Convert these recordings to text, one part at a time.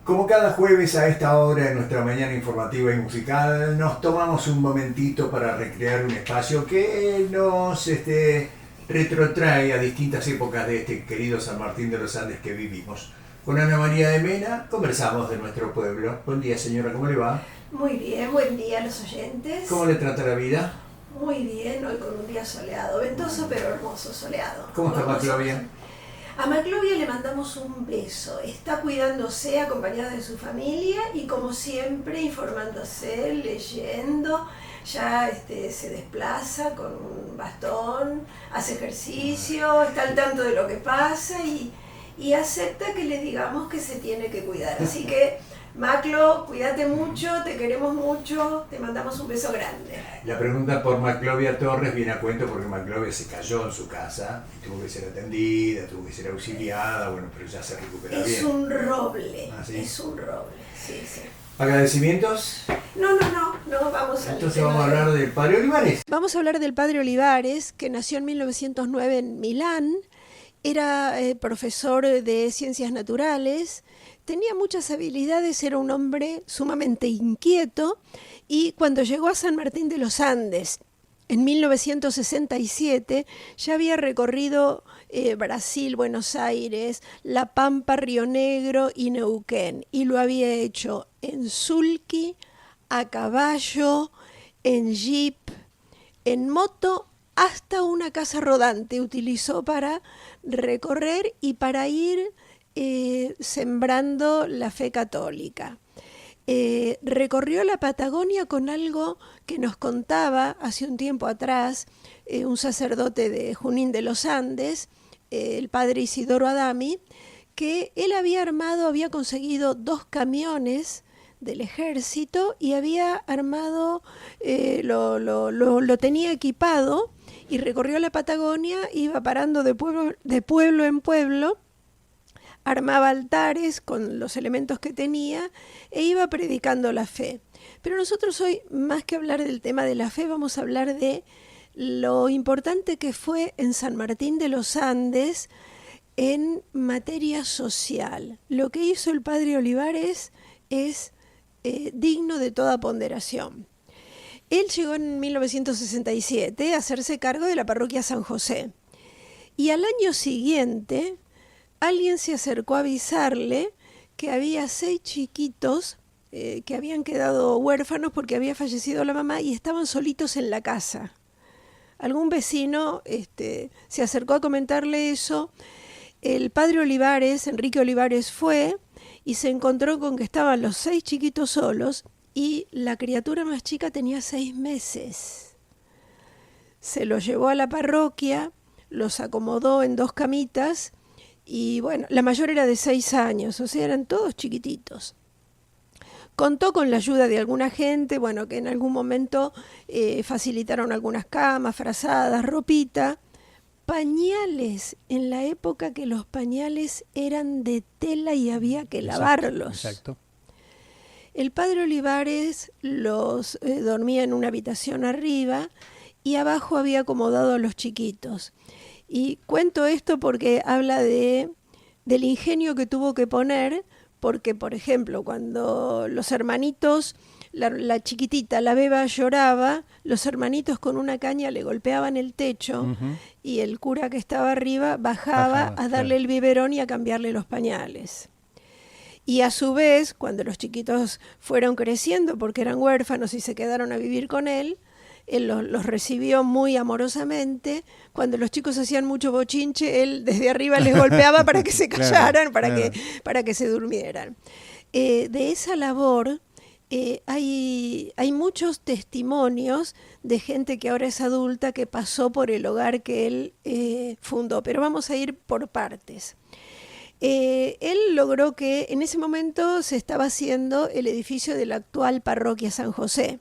Como cada jueves a esta hora en nuestra mañana informativa y musical, nos tomamos un momentito para recrear un espacio que nos retrotrae a distintas épocas de este querido San Martín de los Andes que vivimos. Con Ana María de Mena conversamos de nuestro pueblo. Buen día, señora, ¿cómo le va? Muy bien, buen día a los oyentes. ¿Cómo le trata la vida? Muy bien, hoy con un día soleado, ventoso pero hermoso, soleado. ¿Cómo está Maclovia? A Maclovia le mandamos un beso, está cuidándose acompañada de su familia y como siempre informándose, leyendo, ya se desplaza con un bastón, hace ejercicio, está al tanto de lo que pasa y acepta que le digamos que se tiene que cuidar. Así que Maclo, cuídate mucho, te queremos mucho, te mandamos un beso grande. La pregunta por Maclovia Torres viene a cuento porque Maclovia se cayó en su casa y tuvo que ser atendida, tuvo que ser auxiliada, bueno, pero ya se recupera bien. Es un roble, ¿Sí? es un roble, sí. ¿Agradecimientos? No, vamos a... Entonces vamos a hablar del padre Olivares. Vamos a hablar del padre Olivares, que nació en 1909 en Milán, era profesor de ciencias naturales, tenía muchas habilidades, era un hombre sumamente inquieto y cuando llegó a San Martín de los Andes en 1967 ya había recorrido Brasil, Buenos Aires, La Pampa, Río Negro y Neuquén y lo había hecho en sulky, a caballo, en jeep, en moto, hasta una casa rodante utilizó para recorrer y para ir sembrando la fe católica. Recorrió la Patagonia con algo que nos contaba hace un tiempo atrás un sacerdote de Junín de los Andes, el padre Isidoro Adami, que él había conseguido 2 camiones del ejército y había armado, lo tenía equipado y recorrió la Patagonia, iba parando de pueblo en pueblo, armaba altares con los elementos que tenía e iba predicando la fe. Pero nosotros hoy, más que hablar del tema de la fe, vamos a hablar de lo importante que fue en San Martín de los Andes en materia social. Lo que hizo el padre Olivares es digno de toda ponderación. Él llegó en 1967 a hacerse cargo de la parroquia San José y al año siguiente alguien se acercó a avisarle que había 6 chiquitos que habían quedado huérfanos porque había fallecido la mamá y estaban solitos en la casa. Algún vecino se acercó a comentarle eso. El padre Olivares, Enrique Olivares, fue y se encontró con que estaban los 6 chiquitos solos y la criatura más chica tenía 6 meses. Se los llevó a la parroquia, los acomodó en 2 camitas y bueno, la mayor era de 6 años, o sea, eran todos chiquititos. Contó con la ayuda de alguna gente, bueno, que en algún momento facilitaron algunas camas, frazadas, ropita, pañales, en la época que los pañales eran de tela y había que lavarlos. Exacto. El padre Olivares los dormía en una habitación arriba y abajo había acomodado a los chiquitos. Y cuento esto porque habla del ingenio que tuvo que poner, porque, por ejemplo, cuando los hermanitos, la chiquitita, la beba lloraba, los hermanitos con una caña le golpeaban el techo y el cura que estaba arriba bajaba a darle el biberón y a cambiarle los pañales. Y a su vez, cuando los chiquitos fueron creciendo porque eran huérfanos y se quedaron a vivir con él los recibió muy amorosamente. Cuando los chicos hacían mucho bochinche, él desde arriba les golpeaba para que se callaran, para que se durmieran. De esa labor hay muchos testimonios de gente que ahora es adulta que pasó por el hogar que él fundó, pero vamos a ir por partes. Él logró que en ese momento se estaba haciendo el edificio de la actual parroquia San José.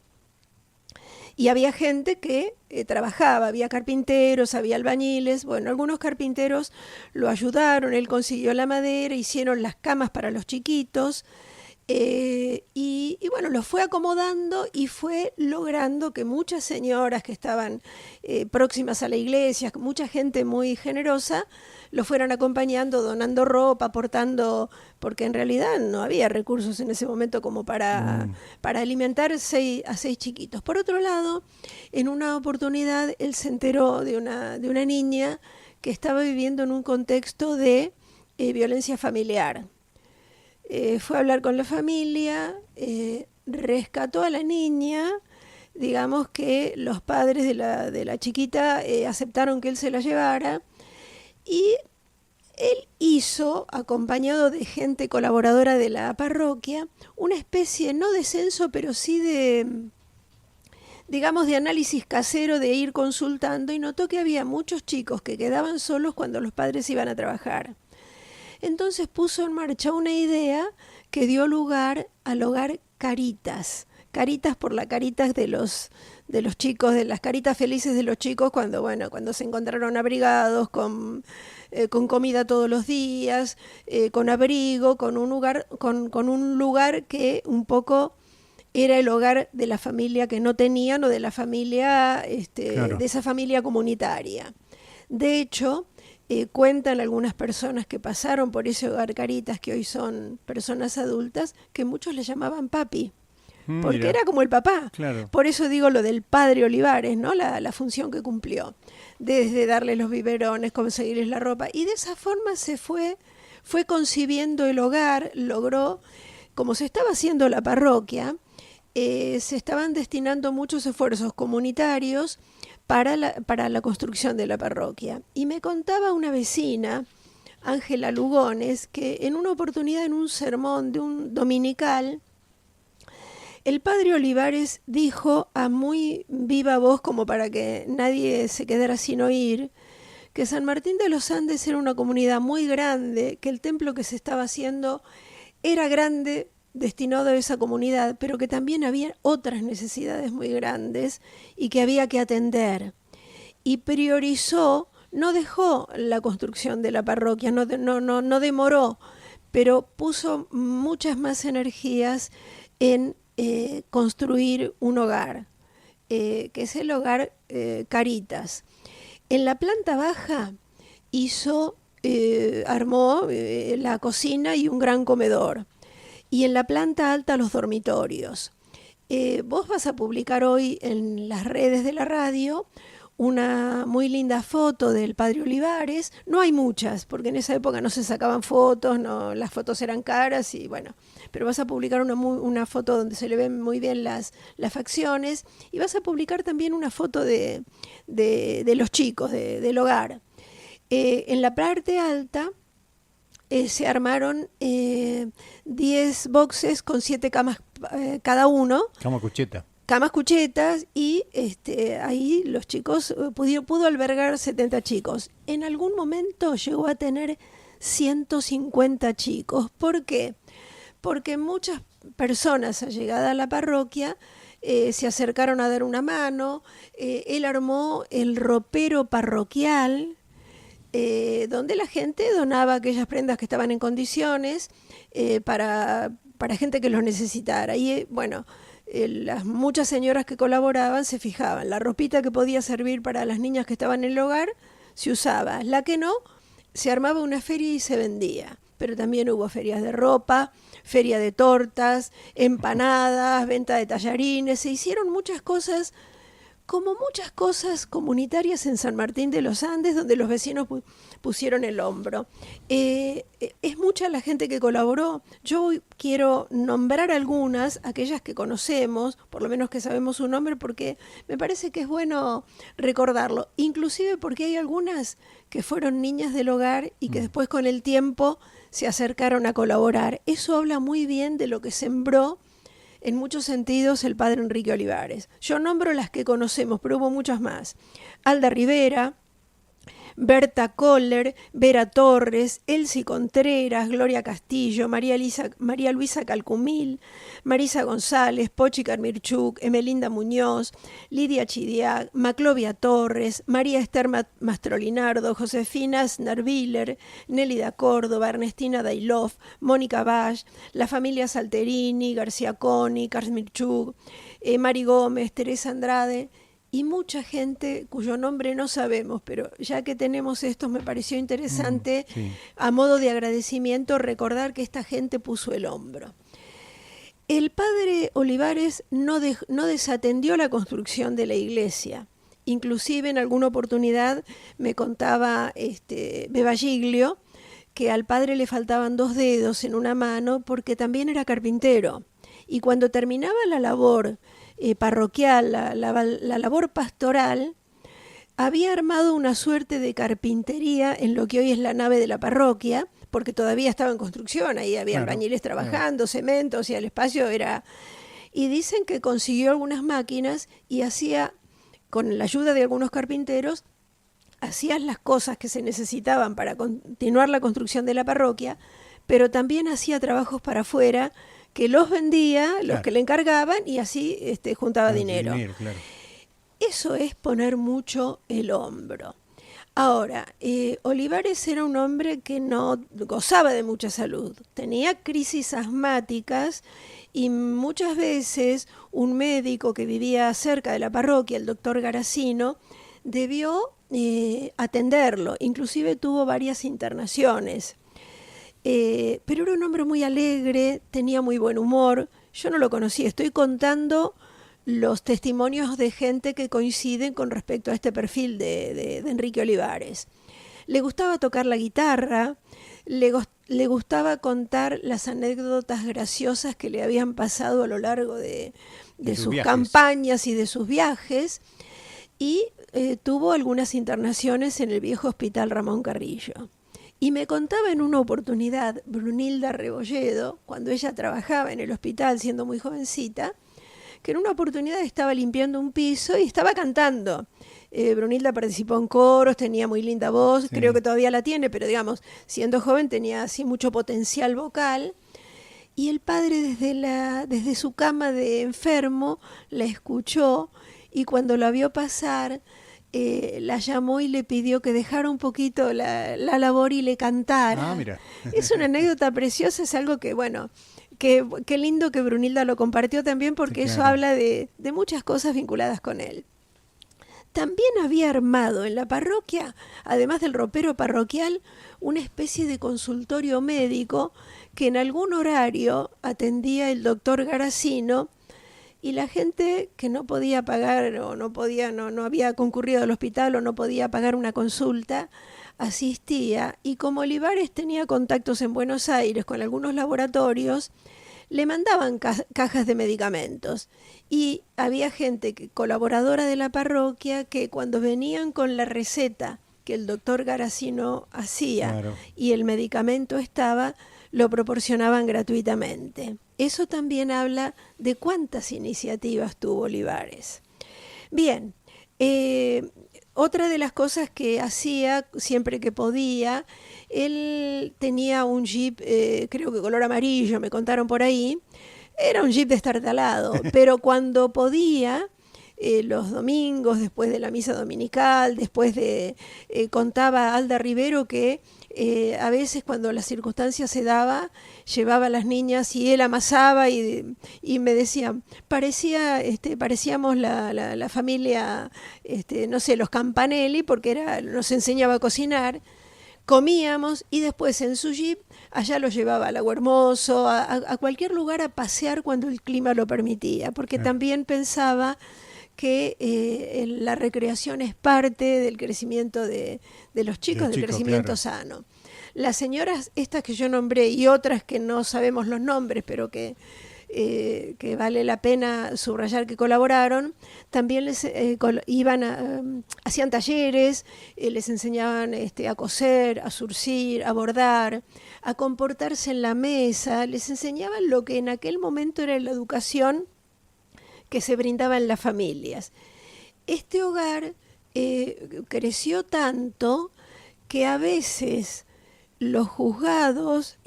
Y había gente que trabajaba, había carpinteros, había albañiles. Bueno, algunos carpinteros lo ayudaron, él consiguió la madera, hicieron las camas para los chiquitos. Y bueno, lo fue acomodando y fue logrando que muchas señoras que estaban próximas a la iglesia, mucha gente muy generosa, lo fueran acompañando, donando ropa, aportando, porque en realidad no había recursos en ese momento como para alimentar a seis chiquitos. Por otro lado, en una oportunidad él se enteró de una niña que estaba viviendo en un contexto de violencia familiar. Fue a hablar con la familia, rescató a la niña, digamos que los padres de la chiquita aceptaron que él se la llevara y él hizo, acompañado de gente colaboradora de la parroquia, una especie, no de censo, pero sí de, digamos, de análisis casero, de ir consultando, y notó que había muchos chicos que quedaban solos cuando los padres iban a trabajar. Entonces puso en marcha una idea que dio lugar al hogar Caritas. Caritas por la Caritas de los chicos, de las caritas felices de los chicos cuando se encontraron abrigados, con comida todos los días, con abrigo, con un lugar que un poco era el hogar de la familia que no tenían o de la familia, Claro. de esa familia comunitaria. De hecho, cuentan algunas personas que pasaron por ese hogar Caritas, que hoy son personas adultas, que muchos le llamaban papi, porque Mira, era como el papá. claro. Por eso digo lo del padre Olivares, ¿no? La función que cumplió, desde darle los biberones, conseguirles la ropa, y de esa forma fue concibiendo el hogar, logró, como se estaba haciendo la parroquia, se estaban destinando muchos esfuerzos comunitarios para la construcción de la parroquia. Y me contaba una vecina, Ángela Lugones, que en una oportunidad, en un sermón de un dominical, el padre Olivares dijo a muy viva voz, como para que nadie se quedara sin oír, que San Martín de los Andes era una comunidad muy grande, que el templo que se estaba haciendo era grande, destinado a esa comunidad, pero que también había otras necesidades muy grandes y que había que atender. Y priorizó, no dejó la construcción de la parroquia, no demoró, pero puso muchas más energías en construir un hogar, que es el hogar Caritas. En la planta baja armó la cocina y un gran comedor. Y en la planta alta los dormitorios. Vos vas a publicar hoy en las redes de la radio una muy linda foto del padre Olivares. No hay muchas, porque en esa época no se sacaban fotos, no, las fotos eran caras y bueno, pero vas a publicar una foto donde se le ven muy bien las facciones, y vas a publicar también una foto de los chicos, del hogar. En la parte alta se armaron 10 boxes con 7 camas cada uno. Cama cucheta. Camas cuchetas, y ahí los chicos pudo albergar 70 chicos. En algún momento llegó a tener 150 chicos. ¿Por qué? Porque muchas personas allegadas a la parroquia se acercaron a dar una mano. Él armó el ropero parroquial, donde la gente donaba aquellas prendas que estaban en condiciones para gente que los necesitara. Y las muchas señoras que colaboraban se fijaban, la ropita que podía servir para las niñas que estaban en el hogar se usaba, la que no, se armaba una feria y se vendía. Pero también hubo ferias de ropa, feria de tortas, empanadas, venta de tallarines, se hicieron muchas cosas, como muchas cosas comunitarias en San Martín de los Andes, donde los vecinos pusieron el hombro. Es mucha la gente que colaboró. Yo quiero nombrar algunas, aquellas que conocemos, por lo menos que sabemos su nombre, porque me parece que es bueno recordarlo, inclusive porque hay algunas que fueron niñas del hogar y que después con el tiempo se acercaron a colaborar. Eso habla muy bien de lo que sembró en muchos sentidos el padre Enrique Olivares. Yo nombro las que conocemos, pero hubo muchas más. Alda Rivera, Berta Kohler, Vera Torres, Elsie Contreras, Gloria Castillo, María Luisa Calcumil, Marisa González, Pochi Carmirchuk, Emelinda Muñoz, Lidia Chidiac, Maclovia Torres, María Esther Mastrolinardo, Josefina Snarviller, Nélida Córdoba, Ernestina Dailov, Mónica Bash, la familia Salterini, García Coni, Carmirchuk, Mari Gómez, Teresa Andrade y mucha gente cuyo nombre no sabemos, pero ya que tenemos esto me pareció interesante, Sí. a modo de agradecimiento, recordar que esta gente puso el hombro. El padre Olivares no desatendió la construcción de la iglesia. Inclusive en alguna oportunidad me contaba Beba Giglio que al padre le faltaban 2 dedos en una mano porque también era carpintero. Y cuando terminaba la labor parroquial, la labor pastoral, había armado una suerte de carpintería en lo que hoy es la nave de la parroquia, porque todavía estaba en construcción, ahí había albañiles trabajando, cemento, o sea, el espacio era... Y dicen que consiguió algunas máquinas y hacía, con la ayuda de algunos carpinteros, hacía las cosas que se necesitaban para continuar la construcción de la parroquia, pero también hacía trabajos para afuera, que los vendía, los que le encargaban, y así juntaba dinero. Claro. Eso es poner mucho el hombro. Ahora, Olivares era un hombre que no gozaba de mucha salud, tenía crisis asmáticas y muchas veces un médico que vivía cerca de la parroquia, el doctor Garacino, debió atenderlo, inclusive tuvo varias internaciones. Pero era un hombre muy alegre, tenía muy buen humor. Yo no lo conocí, estoy contando los testimonios de gente que coinciden con respecto a este perfil de Enrique Olivares. Le gustaba tocar la guitarra, le gustaba contar las anécdotas graciosas que le habían pasado a lo largo de sus campañas y de sus viajes, y tuvo algunas internaciones en el viejo hospital Ramón Carrillo. Y me contaba en una oportunidad Brunilda Rebolledo, cuando ella trabajaba en el hospital siendo muy jovencita, que en una oportunidad estaba limpiando un piso y estaba cantando. Brunilda participó en coros, tenía muy linda voz, creo que todavía la tiene, pero digamos, siendo joven tenía así mucho potencial vocal. Y el padre desde su cama de enfermo la escuchó y cuando la vio pasar, la llamó y le pidió que dejara un poquito la labor y le cantara. Mira. Es una anécdota preciosa, es algo que, bueno, qué lindo que Brunilda lo compartió también, porque eso habla de muchas cosas vinculadas con él. También había armado en la parroquia, además del ropero parroquial, una especie de consultorio médico que en algún horario atendía el doctor Garacino, y la gente que no podía pagar o no había concurrido al hospital o no podía pagar una consulta, asistía, y como Olivares tenía contactos en Buenos Aires con algunos laboratorios, le mandaban cajas de medicamentos. Y había gente colaboradora de la parroquia que cuando venían con la receta que el doctor Garacino hacía y el medicamento estaba, lo proporcionaban gratuitamente. Eso también habla de cuántas iniciativas tuvo Olivares. Bien, otra de las cosas que hacía siempre que podía, él tenía un jeep, creo que color amarillo, me contaron por ahí. Era un jeep destartalado, pero cuando podía, los domingos, después de la misa dominical, después de... contaba Alda Rivero que a veces cuando la circunstancia se daba, llevaba a las niñas y él amasaba y me decía, parecíamos la familia, no sé, los Campanelli, porque nos enseñaba a cocinar. Comíamos y después en su jeep allá lo llevaba al Lago Hermoso, a cualquier lugar a pasear cuando el clima lo permitía, porque también pensaba que la recreación es parte del crecimiento de los chicos, del crecimiento sano. Las señoras estas que yo nombré y otras que no sabemos los nombres, pero que vale la pena subrayar que colaboraron, también les hacían talleres, les enseñaban a coser, a zurcir, a bordar, a comportarse en la mesa, les enseñaban lo que en aquel momento era la educación que se brindaba en las familias. Este hogar creció tanto que a veces los juzgados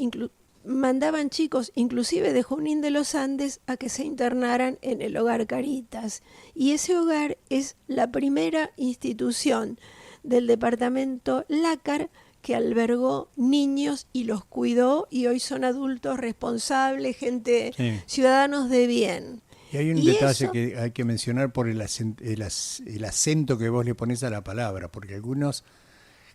mandaban chicos, inclusive de Junín de los Andes, a que se internaran en el Hogar Caritas. Y ese hogar es la primera institución del departamento Lácar que albergó niños y los cuidó, y hoy son adultos responsables, gente, sí, ciudadanos de bien. Y hay un detalle que hay que mencionar por el acento que vos le pones a la palabra, porque algunos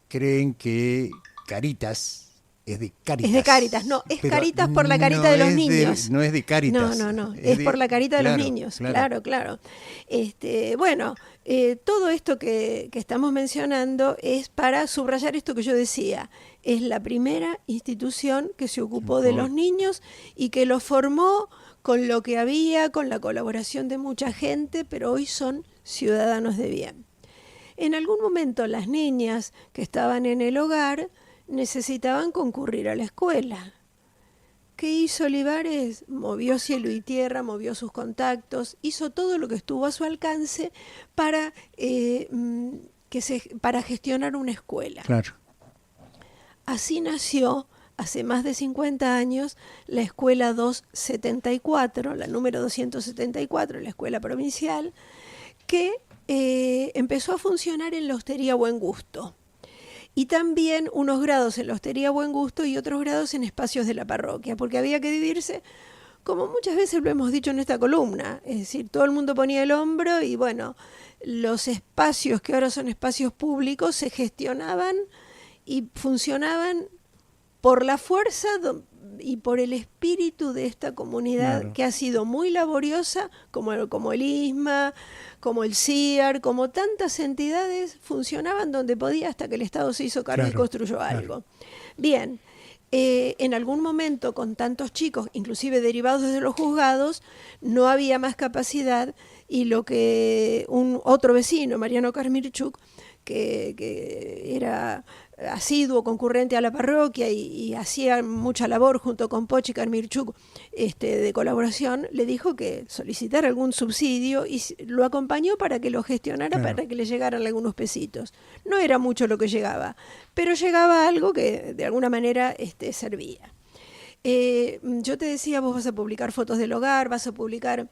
creen que Caritas es de Cáritas. Es de Cáritas, no, es Caritas por la carita de los niños. No es de Cáritas. No, es por la carita de los niños, claro. Bueno, todo esto que estamos mencionando es para subrayar esto que yo decía. Es la primera institución que se ocupó de los niños y que los formó con lo que había, con la colaboración de mucha gente, pero hoy son ciudadanos de bien. En algún momento las niñas que estaban en el hogar necesitaban concurrir a la escuela. ¿Qué hizo Olivares? Movió cielo y tierra, movió sus contactos, hizo todo lo que estuvo a su alcance para, para gestionar una escuela. Claro. Así nació, hace más de 50 años, la Escuela 274, la número 274, la escuela provincial, que empezó a funcionar en la Hostería Buen Gusto. Y también unos grados en la Hostería Buen Gusto y otros grados en espacios de la parroquia, porque había que dividirse, como muchas veces lo hemos dicho en esta columna, es decir, todo el mundo ponía el hombro y bueno, los espacios que ahora son espacios públicos se gestionaban y funcionaban por la fuerza y por el espíritu de esta comunidad, claro, que ha sido muy laboriosa, como el ISMA, como el CIAR, como tantas entidades funcionaban donde podía hasta que el Estado se hizo cargo, claro, y construyó algo. Bien, en algún momento con tantos chicos, inclusive derivados desde los juzgados, no había más capacidad y lo que otro vecino, Mariano Karmirchuk, que era asiduo concurrente a la parroquia y hacía mucha labor junto con Pochi Karmirchuk de colaboración, le dijo que solicitara algún subsidio y lo acompañó para que lo gestionara, claro, para que le llegaran algunos pesitos. No era mucho lo que llegaba, pero llegaba algo que de alguna manera servía. Yo te decía, vos vas a publicar fotos del hogar, vas a publicar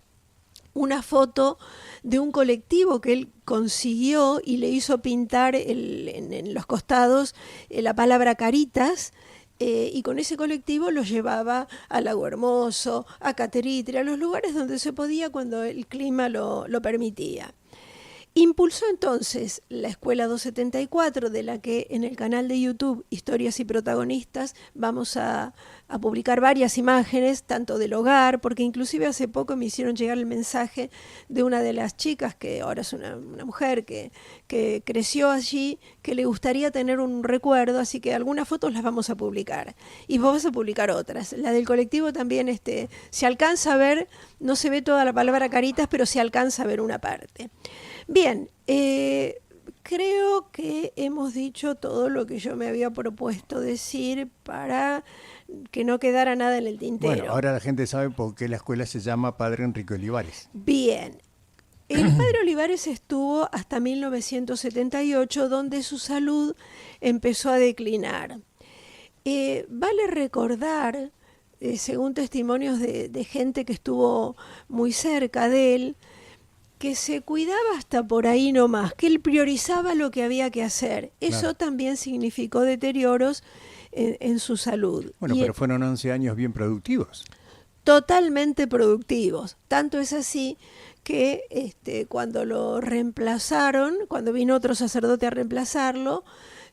una foto de un colectivo que él consiguió y le hizo pintar en los costados la palabra Caritas, y con ese colectivo los llevaba a Lago Hermoso, a Cateritre, a los lugares donde se podía cuando el clima lo permitía. Impulsó entonces la Escuela 274, de la que en el canal de YouTube Historias y Protagonistas vamos a publicar varias imágenes, tanto del hogar, porque inclusive hace poco me hicieron llegar el mensaje de una de las chicas, que ahora es una mujer que creció allí, que le gustaría tener un recuerdo, así que algunas fotos las vamos a publicar. Y vos vas a publicar otras. La del colectivo también se alcanza a ver, no se ve toda la palabra Caritas, pero se alcanza a ver una parte. Bien, creo que hemos dicho todo lo que yo me había propuesto decir para que no quedara nada en el tintero. Bueno, ahora la gente sabe por qué la escuela se llama Padre Enrique Olivares. Bien, el Padre Olivares estuvo hasta 1978, donde su salud empezó a declinar. Vale recordar, según testimonios de gente que estuvo muy cerca de él, que se cuidaba hasta por ahí nomás, que él priorizaba lo que había que hacer. Eso, claro, también significó deterioros en su salud. Bueno, pero fueron 11 años bien productivos. Totalmente productivos. Tanto es así que cuando lo reemplazaron, cuando vino otro sacerdote a reemplazarlo,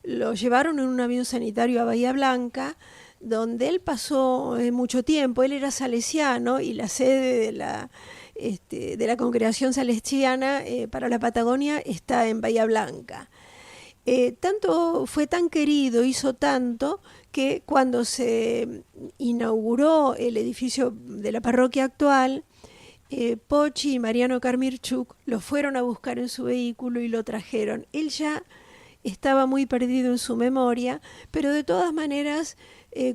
lo llevaron en un avión sanitario a Bahía Blanca, donde él pasó mucho tiempo. Él era salesiano y la sede de la congregación salesiana para la Patagonia está en Bahía Blanca. Fue tan querido, hizo tanto, que cuando se inauguró el edificio de la parroquia actual, Pochi y Mariano Karmirchuk lo fueron a buscar en su vehículo y lo trajeron. Él ya estaba muy perdido en su memoria, pero de todas maneras,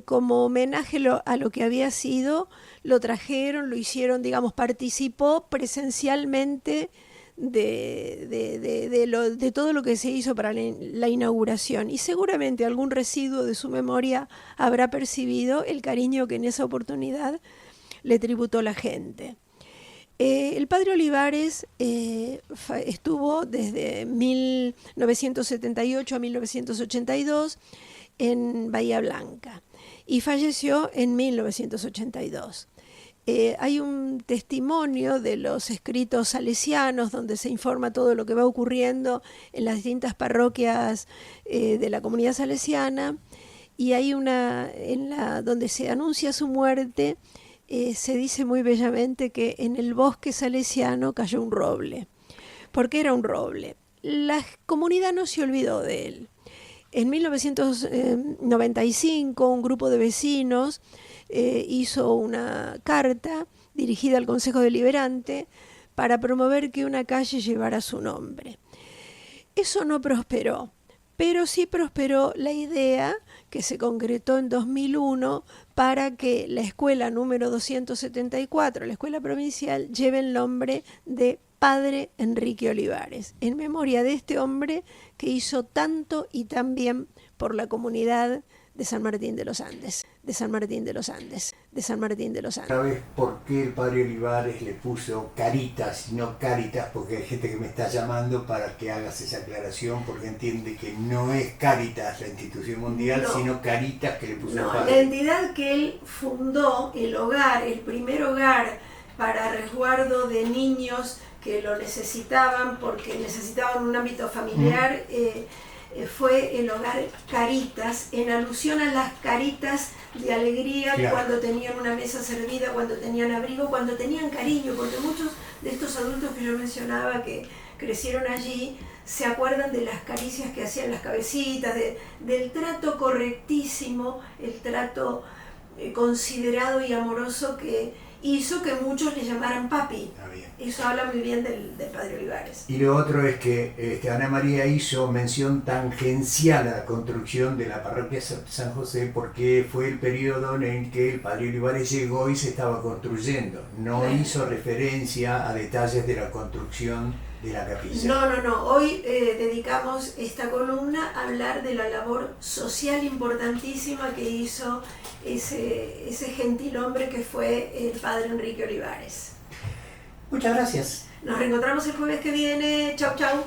como homenaje a lo que había sido, lo trajeron, lo hicieron, digamos, participó presencialmente de todo lo que se hizo para la inauguración, y seguramente algún residuo de su memoria habrá percibido el cariño que en esa oportunidad le tributó la gente. El padre Olivares estuvo desde 1978 a 1982 en Bahía Blanca y falleció en 1982. Hay un testimonio de los escritos salesianos donde se informa todo lo que va ocurriendo en las distintas parroquias de la comunidad salesiana, y hay donde se anuncia su muerte. Se dice muy bellamente que en el bosque salesiano cayó un roble. ¿Por qué era un roble? La comunidad no se olvidó de él. En 1995 un grupo de vecinos hizo una carta dirigida al Consejo Deliberante para promover que una calle llevara su nombre. Eso no prosperó, pero sí prosperó la idea que se concretó en 2001 para que la escuela número 274, la escuela provincial, lleve el nombre de Padre Enrique Olivares, en memoria de este hombre que hizo tanto y tan bien por la comunidad de San Martín de los Andes, de San Martín de los Andes, de San Martín de los Andes. ¿Sabes por qué el padre Olivares le puso Caritas y no Cáritas? Porque hay gente que me está llamando para que hagas esa aclaración, porque entiende que no es Cáritas la institución mundial, no, sino Caritas que le puso el padre. La entidad que él fundó, el hogar, el primer hogar para resguardo de niños que lo necesitaban porque necesitaban un ámbito familiar, fue el hogar Caritas, en alusión a las caritas de alegría, claro, cuando tenían una mesa servida, cuando tenían abrigo, cuando tenían cariño, porque muchos de estos adultos que yo mencionaba que crecieron allí se acuerdan de las caricias que hacían las cabecitas, del trato correctísimo, el trato considerado y amoroso que hizo que muchos le llamaran papi. Eso habla muy bien del padre Olivares. Y lo otro es que Ana María hizo mención tangencial a la construcción de la parroquia San José porque fue el periodo en el que el padre Olivares llegó y se estaba construyendo. No hizo referencia a detalles de la construcción de la capilla. No. Hoy dedicamos esta columna a hablar de la labor social importantísima que hizo ese gentil hombre que fue el padre Enrique Olivares. Muchas gracias. Nos reencontramos el jueves que viene. Chau, chau.